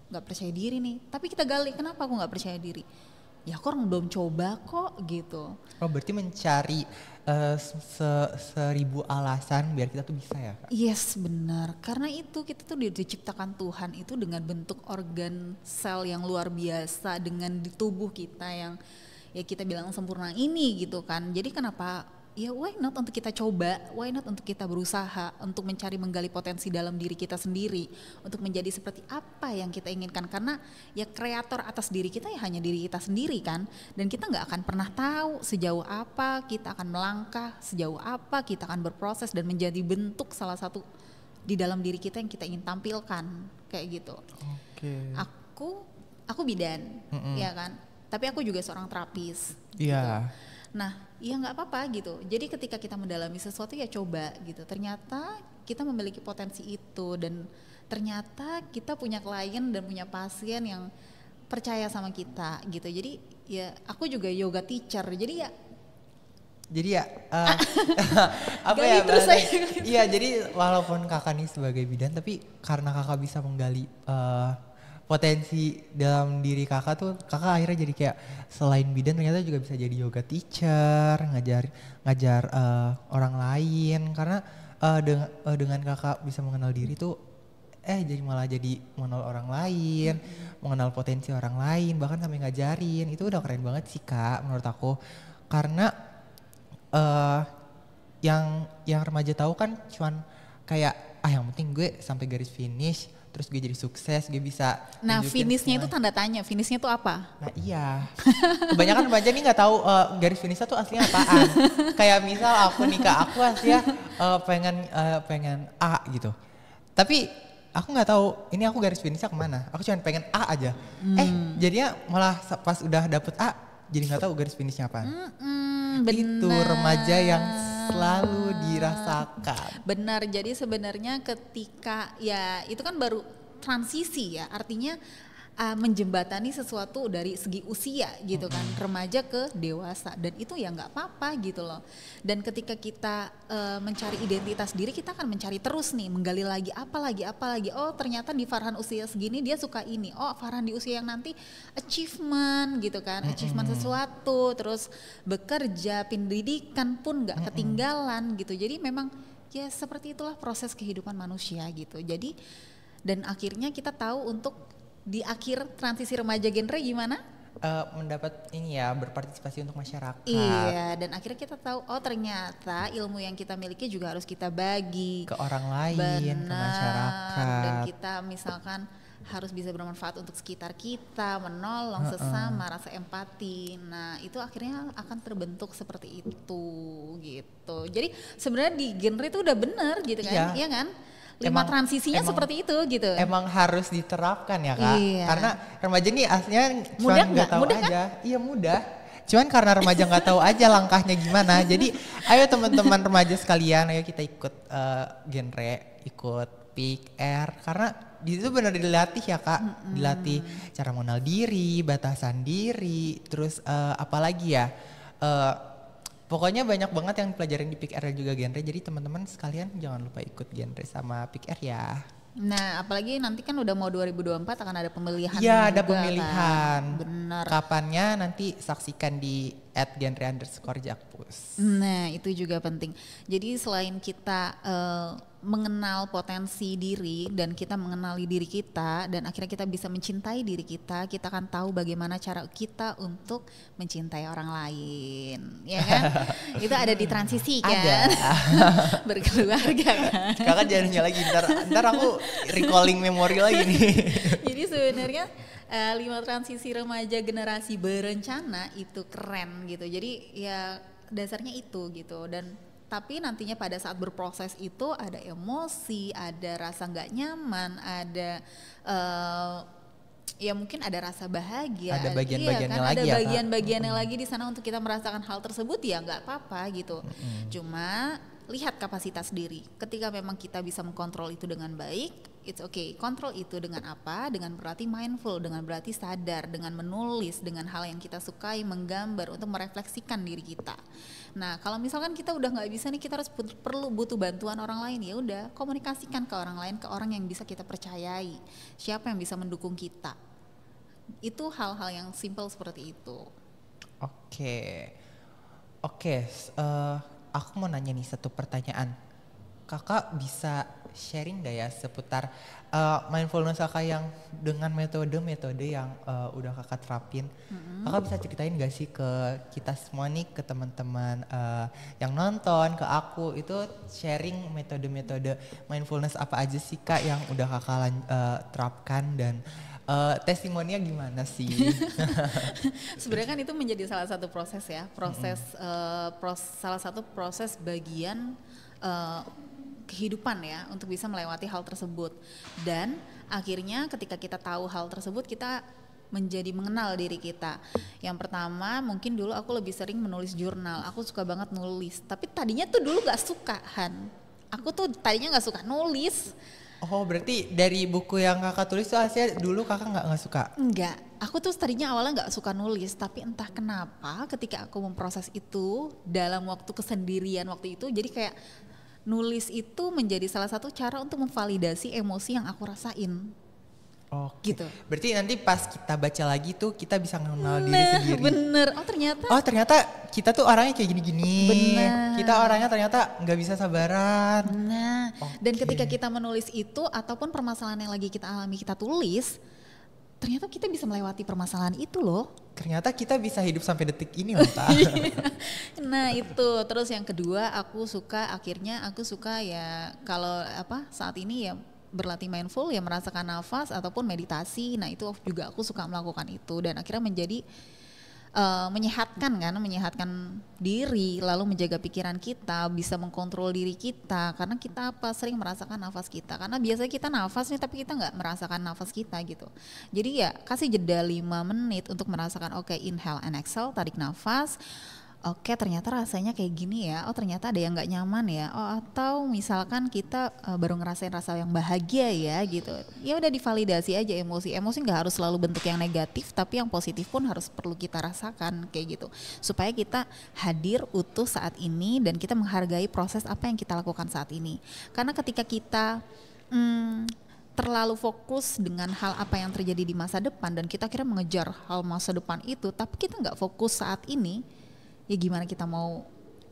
nggak percaya diri nih, tapi kita gali, kenapa aku nggak percaya diri? Ya aku orang belum coba kok gitu. Oh berarti mencari 1000 alasan biar kita tuh bisa ya Kak? Yes, benar. Karena itu kita tuh diciptakan Tuhan itu dengan bentuk organ sel yang luar biasa, dengan di tubuh kita yang ya kita bilang sempurna ini gitu kan. Jadi kenapa ya why not untuk kita coba, why not untuk kita berusaha untuk mencari menggali potensi dalam diri kita sendiri untuk menjadi seperti apa yang kita inginkan. Karena ya kreator atas diri kita ya hanya diri kita sendiri kan, dan kita nggak akan pernah tahu sejauh apa kita akan melangkah, sejauh apa kita akan berproses dan menjadi bentuk salah satu di dalam diri kita yang kita ingin tampilkan kayak gitu. Okay. Aku bidan ya kan, tapi aku juga seorang terapis. Iya. Gitu. Nah, ya nggak apa-apa gitu. Jadi ketika kita mendalami sesuatu ya coba gitu. Ternyata kita memiliki potensi itu dan ternyata kita punya klien dan punya pasien yang percaya sama kita gitu. Jadi ya aku juga yoga teacher. Jadi ya apa ya iya, jadi walaupun kakak nih sebagai bidan, tapi karena kakak bisa menggali potensi dalam diri kakak tuh, kakak akhirnya jadi kayak selain bidan ternyata juga bisa jadi yoga teacher, ngajar orang lain. Karena dengan kakak bisa mengenal diri tuh jadi malah jadi mengenal orang lain, mengenal potensi orang lain, bahkan sampai ngajarin. Itu udah keren banget sih Kak menurut aku. Karena yang remaja tahu kan cuman kayak yang penting gue sampai garis finish, terus gue jadi sukses, gue bisa. Nah, finishnya itu tanda tanya, finishnya itu apa? Nah iya, kebanyakan remaja nih nggak tahu garis finishnya tuh aslinya apaan. Kayak misal aku nih Kak, aku aslinya pengen A gitu, tapi aku nggak tahu ini aku garis finishnya kemana. Aku cuma pengen A aja. Jadinya malah pas udah dapet A, jadi nggak tahu garis finishnya apaan. Itu remaja yang selalu dirasakan. Benar, jadi sebenarnya ketika ya itu kan baru transisi ya, artinya menjembatani sesuatu dari segi usia gitu kan, remaja ke dewasa, dan itu ya nggak apa-apa gitu loh. Dan ketika kita mencari identitas diri, kita akan mencari terus nih, menggali lagi apa lagi. Oh ternyata di Farhan usia segini dia suka ini. Oh Farhan di usia yang nanti achievement gitu kan, achievement sesuatu, terus bekerja, pendidikan pun nggak ketinggalan gitu. Jadi memang ya seperti itulah proses kehidupan manusia gitu. Jadi dan akhirnya kita tahu untuk di akhir transisi remaja genre gimana? Mendapat ini ya, berpartisipasi untuk masyarakat. Iya, dan akhirnya kita tahu oh ternyata ilmu yang kita miliki juga harus kita bagi ke orang lain, ke masyarakat. Dan kita misalkan harus bisa bermanfaat untuk sekitar kita, menolong sesama, rasa empati. Nah, itu akhirnya akan terbentuk seperti itu gitu. Jadi sebenarnya di genre itu udah bener gitu kan? Iya kan? 5 transisinya seperti itu gitu. Emang harus diterapkan ya Kak. Iya. Karena remaja nih aslinya cuma nggak tahu mudah aja. Kan? Iya mudah. Cuman karena remaja nggak tahu aja langkahnya gimana. Jadi ayo teman-teman remaja sekalian, ayo kita ikut genre, ikut Pick R, karena di situ benar dilatih ya Kak, dilatih cara mengenal diri, batasan diri, terus apalagi ya, eh, pokoknya banyak banget yang pelajarin di Pick R dan juga genre. Jadi teman-teman sekalian jangan lupa ikut genre sama Pick R ya. Nah, apalagi nanti kan udah mau 2024 akan ada pemilihan Iya, ada juga pemilihan. kan. Benar. Kapannya nanti saksikan di @genre_jakpus. Nah, itu juga penting. Jadi selain kita mengenal potensi diri dan kita mengenali diri kita dan akhirnya kita bisa mencintai diri kita akan tahu bagaimana cara kita untuk mencintai orang lain, ya kan? Itu ada di transisi kan? Ada. Berkeluarga kan? Kakak jangan lagi, ntar aku recalling memori lagi nih. Jadi sebenarnya 5 transisi remaja generasi berencana itu keren gitu. Jadi ya dasarnya itu gitu. Dan tapi nantinya pada saat berproses itu ada emosi, ada rasa nggak nyaman, ada ya mungkin ada rasa bahagia, Ada bagian-bagiannya kan? lagi Ada ya, Kak? bagian-bagiannya lagi di sana untuk kita merasakan hal tersebut ya nggak apa-apa gitu. Cuma lihat kapasitas diri. Ketika memang kita bisa mengkontrol itu dengan baik, it's okay. Kontrol itu dengan apa? Dengan berarti mindful, dengan berarti sadar, dengan menulis, dengan hal yang kita sukai, menggambar untuk merefleksikan diri kita. Nah, kalau misalkan kita udah nggak bisa nih, kita harus butuh bantuan orang lain, ya udah komunikasikan ke orang lain, ke orang yang bisa kita percayai. Siapa yang bisa mendukung kita? Itu hal-hal yang simple seperti itu. Oke, aku mau nanya nih satu pertanyaan. Kakak bisa sharing gak ya seputar mindfulness kakak yang dengan metode-metode yang udah kakak terapin? Kakak bisa ceritain gak sih ke kita semua nih, ke teman-teman yang nonton, ke aku, itu sharing metode-metode mindfulness apa aja sih Kak yang udah kakak terapkan, dan testimoninya gimana sih? Sebenarnya kan itu menjadi salah satu proses ya, salah satu proses bagian kehidupan ya untuk bisa melewati hal tersebut. Dan akhirnya ketika kita tahu hal tersebut, kita menjadi mengenal diri kita. Yang pertama mungkin dulu aku lebih sering menulis jurnal, aku suka banget nulis, tapi tadinya tuh dulu gak suka Han. Aku tuh tadinya gak suka nulis. Oh, berarti dari buku yang kakak tulis tuh hasilnya dulu kakak nggak suka? Enggak, aku tuh tadinya awalnya nggak suka nulis, tapi entah kenapa ketika aku memproses itu dalam waktu kesendirian waktu itu, jadi kayak nulis itu menjadi salah satu cara untuk memvalidasi emosi yang aku rasain. Oke. Gitu. Berarti nanti pas kita baca lagi tuh kita bisa mengenal diri sendiri. Bener. Oh ternyata kita tuh orangnya kayak gini-gini. Bener. Kita orangnya ternyata nggak bisa sabaran. Nah, dan ketika kita menulis itu ataupun permasalahan yang lagi kita alami kita tulis, ternyata kita bisa melewati permasalahan itu loh. Ternyata kita bisa hidup sampai detik ini loh Kak. Nah itu, terus yang kedua aku suka ya kalau saat ini ya berlatih mindful, ya merasakan nafas ataupun meditasi. Nah itu juga aku suka melakukan itu, dan akhirnya menjadi menyehatkan diri, lalu menjaga pikiran kita, bisa mengkontrol diri kita, karena kita sering merasakan nafas kita, karena biasanya kita nafas nih tapi kita nggak merasakan nafas kita gitu. Jadi ya kasih jeda 5 menit untuk merasakan, oke, inhale and exhale, tarik nafas. Oke, ternyata rasanya kayak gini ya. Oh, ternyata ada yang nggak nyaman ya. Oh, atau misalkan kita baru ngerasain rasa yang bahagia ya gitu. Ya udah divalidasi aja emosi. Emosi nggak harus selalu bentuk yang negatif, tapi yang positif pun harus perlu kita rasakan kayak gitu. Supaya kita hadir utuh saat ini dan kita menghargai proses apa yang kita lakukan saat ini. Karena ketika kita terlalu fokus dengan hal apa yang terjadi di masa depan dan kita kira mengejar hal masa depan itu, tapi kita nggak fokus saat ini, ya gimana kita mau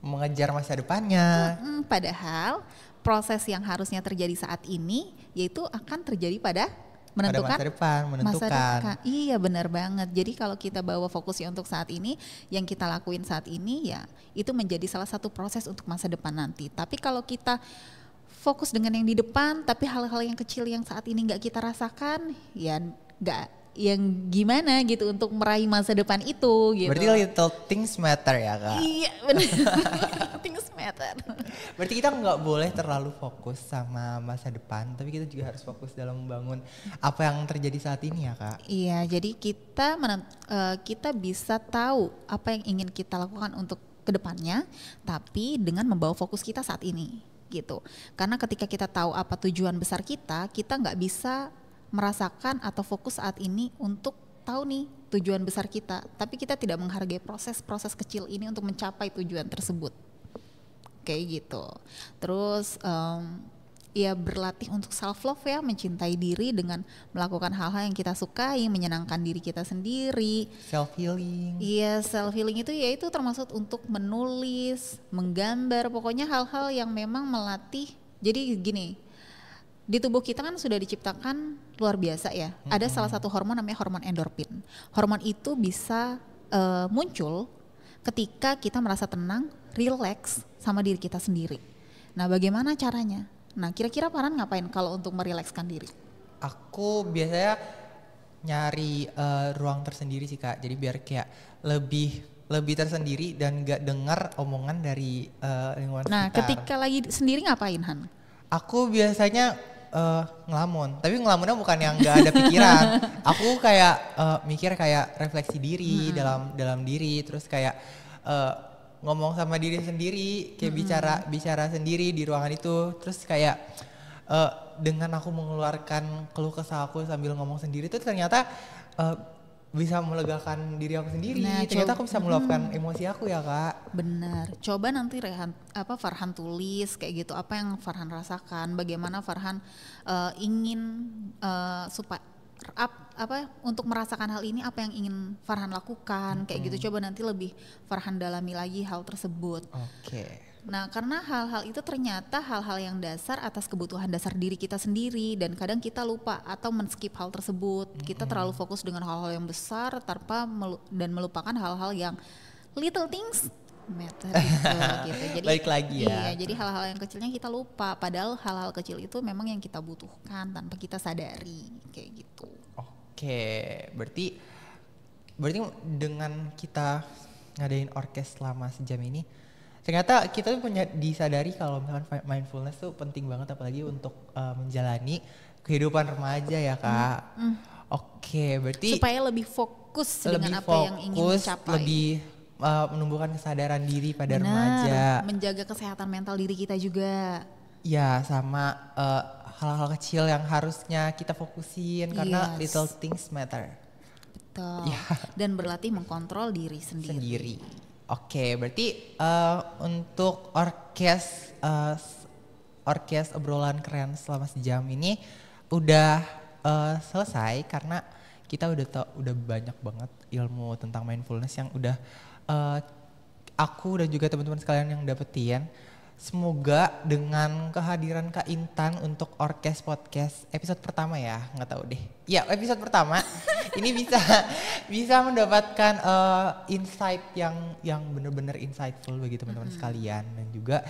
mengejar masa depannya? Padahal proses yang harusnya terjadi saat ini yaitu akan terjadi pada menentukan masa depan, menentukan. Iya benar banget. Jadi kalau kita bawa fokusnya untuk saat ini, yang kita lakuin saat ini ya itu menjadi salah satu proses untuk masa depan nanti. Tapi kalau kita fokus dengan yang di depan, tapi hal-hal yang kecil yang saat ini nggak kita rasakan, ya nggak, yang gimana gitu untuk meraih masa depan itu gitu. Berarti little things matter ya Kak? Iya benar. Things matter. Berarti kita nggak boleh terlalu fokus sama masa depan, tapi kita juga harus fokus dalam membangun apa yang terjadi saat ini ya Kak? Iya, jadi kita bisa tahu apa yang ingin kita lakukan untuk kedepannya, tapi dengan membawa fokus kita saat ini. gitu. Karena ketika kita tahu apa tujuan besar kita nggak bisa merasakan atau fokus saat ini untuk tahu nih tujuan besar kita, tapi kita tidak menghargai proses-proses kecil ini untuk mencapai tujuan tersebut. Kayak gitu. Terus ya berlatih untuk self love ya, mencintai diri dengan melakukan hal-hal yang kita sukai, menyenangkan diri kita sendiri. Self healing. Iya, self healing itu ya itu termasuk untuk menulis, menggambar, pokoknya hal-hal yang memang melatih. Jadi gini, di tubuh kita kan sudah diciptakan luar biasa ya. Ada salah satu hormon namanya hormon endorfin. Hormon itu bisa muncul ketika kita merasa tenang, relax sama diri kita sendiri. Nah, bagaimana caranya? Nah, kira-kira Farhan ngapain kalau untuk merilekskan diri? Aku biasanya nyari ruang tersendiri sih Kak. Jadi biar kayak lebih tersendiri dan gak dengar omongan dari lingkungan Nah, sekitar. ketika lagi sendiri ngapain, Han? Aku biasanya ngelamun, tapi ngelamunnya bukan yang gak ada pikiran. Aku kayak mikir kayak refleksi diri dalam diri, terus kayak ngomong sama diri sendiri, kayak bicara sendiri di ruangan itu, terus kayak dengan aku mengeluarkan keluh kesah aku sambil ngomong sendiri itu ternyata bisa melegakan diri aku sendiri. Nah, ternyata aku bisa meluapkan emosi aku ya Kak. Benar. Coba nanti Farhan tulis kayak gitu apa yang Farhan rasakan, bagaimana Farhan ingin supaya untuk merasakan hal ini, apa yang ingin Farhan lakukan kayak gitu. Coba nanti lebih Farhan dalami lagi hal tersebut. Oke. Nah, karena hal-hal itu ternyata hal-hal yang dasar atas kebutuhan dasar diri kita sendiri, dan kadang kita lupa atau men-skip hal tersebut. Kita terlalu fokus dengan hal-hal yang besar dan melupakan hal-hal yang little things matter gitu. Jadi Balik lagi ya. Iya, jadi hal-hal yang kecilnya kita lupa, padahal hal-hal kecil itu memang yang kita butuhkan tanpa kita sadari kayak gitu. Oke, berarti dengan kita ngadain orkes selama sejam ini, ternyata kita tuh punya disadari kalau misalkan mindfulness tuh penting banget, apalagi untuk menjalani kehidupan remaja ya Kak. Oke, berarti supaya lebih fokus dengan apa yang ingin dicapai. Lebih menumbuhkan kesadaran diri pada remaja. Menjaga kesehatan mental diri kita juga. Ya, sama hal-hal kecil yang harusnya kita fokusin karena little things matter. Betul. Ya. Dan berlatih mengkontrol diri sendiri. Oke, berarti untuk orkes obrolan keren selama sejam ini udah selesai karena kita udah banyak banget ilmu tentang mindfulness yang udah aku dan juga teman-teman sekalian yang dapetin. Semoga dengan kehadiran Kak Intan untuk Orkes Podcast episode pertama ya, nggak tahu deh. Ya, episode pertama ini bisa mendapatkan insight yang benar-benar insightful bagi teman-teman sekalian, dan juga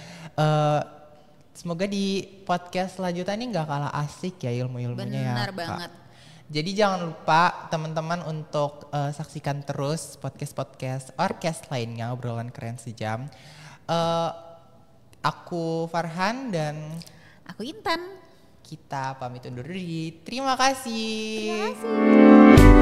semoga di podcast selanjutnya ini nggak kalah asik ya ilmu-ilmunya. Benar ya, banget. Kak. Jadi jangan lupa teman-teman untuk saksikan terus podcast orkes lainnya, obrolan keren sejam. Aku Farhan dan aku Intan. Kita pamit undur diri. Terima kasih. Terima kasih.